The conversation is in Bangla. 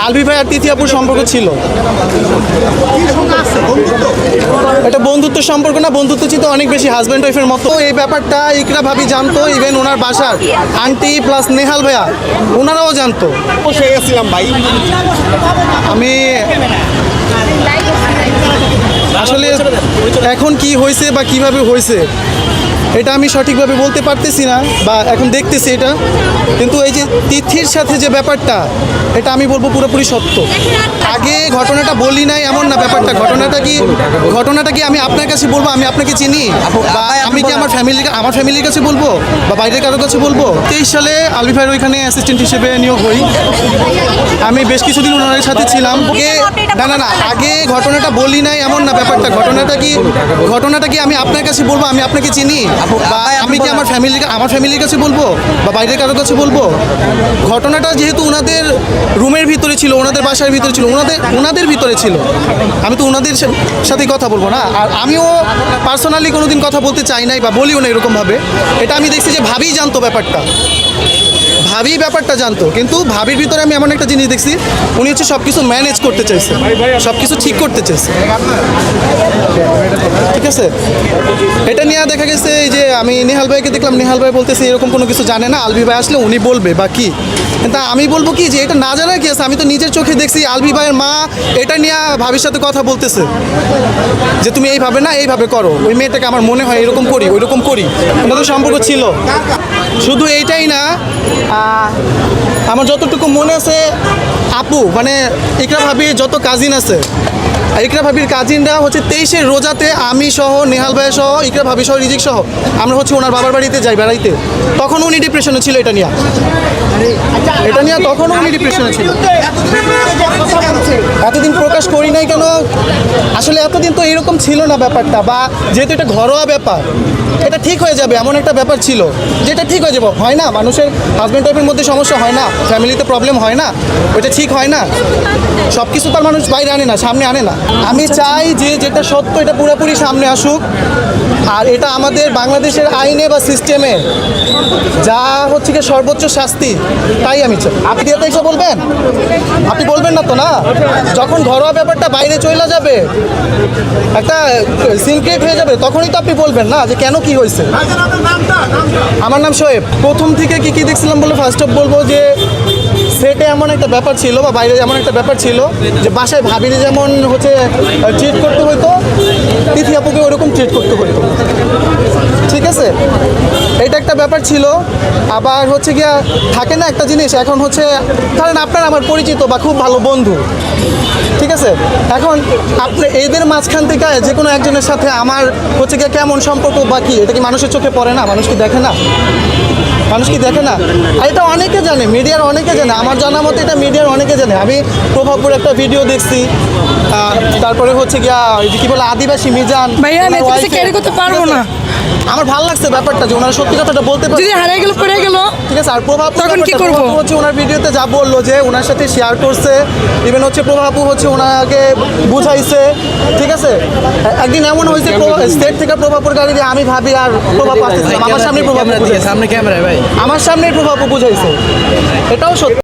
আলভি ভাই আর তিথি আপুর সম্পর্ক ছিল। এটা বন্ধুত্ব সম্পর্ক না, বন্ধুত্ব ছিল অনেক বেশি হাজব্যান্ড ওয়াইফের মতো। এই ব্যাপারটা ইকরা ভাবি জানতো, ইভেন ওনার বাসার আন্টি প্লাস নেহাল ভাইয়া ওনারাও জানতো। ভাই আমি আসলে এখন কি হয়েছে বা কিভাবে হয়েছে এটা আমি সঠিকভাবে বলতে পারতেছি না, বা এখন দেখতেছি এটা। কিন্তু এই যে তিথির সাথে যে ব্যাপারটা, এটা আমি বলবো পুরোপুরি সত্য। আগে ঘটনাটা বলি নাই এমন না ব্যাপারটা। ঘটনাটা কি আমি আপনার কাছে বলবো, আমি আপনাকে চিনি, বা আমি কি আমার ফ্যামিলির কাছে বলবো, বা বাইরের কারোর কাছে বলবো? 23 সালে আলভি ভাইয়ের ওইখানে অ্যাসিস্ট্যান্ট হিসেবে নিয়োগ হই। আমি বেশ কিছুদিন ওনার সাথে ছিলাম। না আগে ঘটনাটা বলি নাই এমন না ব্যাপারটা। ঘটনাটা কি আমি আপনার কাছে বলবো, আমি আপনাকে চিনি, বা আমি কি আমার ফ্যামিলির কাছে বলবো, বা বাইরের কারোর কাছে বলবো? ঘটনাটা যেহেতু ওনাদের রুমের ভিতরে ছিল, ওনাদের বাসার ভিতরে ছিল, ওনাদের ভিতরে ছিল, আমি তো ওনাদের সাথেই কথা বলবো না। আর আমিও পার্সোনালি কোনোদিন কথা বলতে চাই নাই বা বলিও না এরকমভাবে। এটা আমি দেখছি যে ভাবি জানতো ব্যাপারটা, ব্যাপারটা জানতো। কিন্তু ভাবির ভিতরে আমি এমন একটা জিনিস দেখছি, উনি হচ্ছে সব কিছু ম্যানেজ করতে চাইছে, সব কিছু ঠিক করতে চাইছে। ঠিক আছে, এটা নিয়ে দেখা গেছে এই যে আমি নেহাল ভাইকে দেখলাম, নেহাল ভাই বলতেছে এরকম কোনো কিছু জানে না, আলভি ভাই আসলে উনি বলবে বা কি। কিন্তু আমি বলবো কি যে এটা না জানার কি আছে, আমি তো নিজের চোখে দেখছি আলভি ভাইয়ের মা এটা নিয়ে ভাবির সাথে কথা বলতেছে যে তুমি এইভাবে না এইভাবে করো, ওই মেয়েটাকে আমার মনে হয় এরকম করি ওইরকম করি। ওনাদের সম্পর্ক ছিল। শুধু এইটাই না, আমার যতটুকু মনে আছে আপু মানে ইকরা ভাবির যত কাজিন আছে, ইকরা ভাবির কাজিনরা হচ্ছে 23-এর রোজাতে আমি সহ, নেহাল ভাই সহ, ইকরা ভাবি সহ, রিজিক সহ আমরা হচ্ছে ওনার বাবার বাড়িতে যাই বেড়াইতে। তখন উনি ডিপ্রেশনে ছিল এটা নিয়ে তখনও উনি ডিপ্রেশনে ছিল। এতদিন প্রকাশ করি নাই কেন? আসলে এতদিন তো এরকম ছিল না ব্যাপারটা, বা যেহেতু এটা ঘরোয়া ব্যাপার, এটা ঠিক হয়ে যাবে এমন একটা ব্যাপার ছিল, যেটা ঠিক হয়ে যাবে। হয় না, মানুষের হাজব্যান্ড ওয়াইফের মধ্যে সমস্যা হয় না, ফ্যামিলিতে প্রবলেম হয় না, ওইটা ঠিক হয় না। সব কিছু তার মানুষ বাইরে আনে না, সামনে আনে না। আমি চাই যে যেটা সত্য এটা পুরোপুরি সামনে আসুক। আর এটা আমাদের বাংলাদেশের আইনে বা সিস্টেমে যা হচ্ছে কি সর্বোচ্চ শাস্তি, তাই আমি চাই। আপনি এত এসে বলবেন? আপনি বলবেন না তো, না? যখন ঘরোয়া ব্যাপারটা বাইরে চলে যাবে, একটা সিনক্রেট হয়ে যাবে, তখনই তো আপনি বলবেন না যে কেন কি হয়েছে। আমার নাম শোয়েব। প্রথম থেকে কি দেখছিলাম বলে ফার্স্ট অফ বলবো যে সেটে এমন একটা ব্যাপার ছিল, বা বাইরে এমন একটা ব্যাপার ছিল যে বাসায় ভাবিনি যেমন হচ্ছে ট্রিট করতে হইতো, তিথি আপুকে ওরকম ট্রিট করতে হইতো। ঠিক আছে, এটা একটা ব্যাপার ছিল। আবার হচ্ছে গিয়া থাকে না একটা জিনিস, এখন হচ্ছে ধরেন আপনার আমার পরিচিত বা খুব ভালো বন্ধু, ঠিক আছে, এখন আপনি এদের মাঝখান থেকে যে কোনো একজনের সাথে আমার হচ্ছে গিয়ে কেমন সম্পর্ক বা কি, এটা কি মানুষের চোখে পড়ে না? মানুষ কি দেখে না? আর এটা অনেকে জানে, মিডিয়ার অনেকে জানে। আমার জানা মতে এটা মিডিয়ার অনেকে জানে। আমি প্রভাবপুর একটা ভিডিও দেখছি, তারপরে হচ্ছে গিয়া কি বলে আদিবাসী মিজান, ক্যারি করতে পারবো না। আমার ভালো লাগছে ব্যাপারটা যে ওনারা সত্যি কথাটা বলতে পারে, যদি হারিয়ে গেল পড়ে গেল, ঠিক আছে। আর প্রভাব তখন কি করবো? হচ্ছে ওনার ভিডিওতে যা বললো যে ওনার সাথে শেয়ার করছে, ইভেন হচ্ছে প্রভাবু হচ্ছে ওনাকে বুঝাইছে, ঠিক আছে। একদিন এমন হয়েছে স্টেট থেকে প্রভাবপুর গাড়ি দিয়ে আমি ভাবি আর প্রভাব আসতেছিলাম, আমার সামনে প্রভাব বুঝাইছে, আমার সামনে প্রভাবও বুঝাইছে, এটাও সত্যি।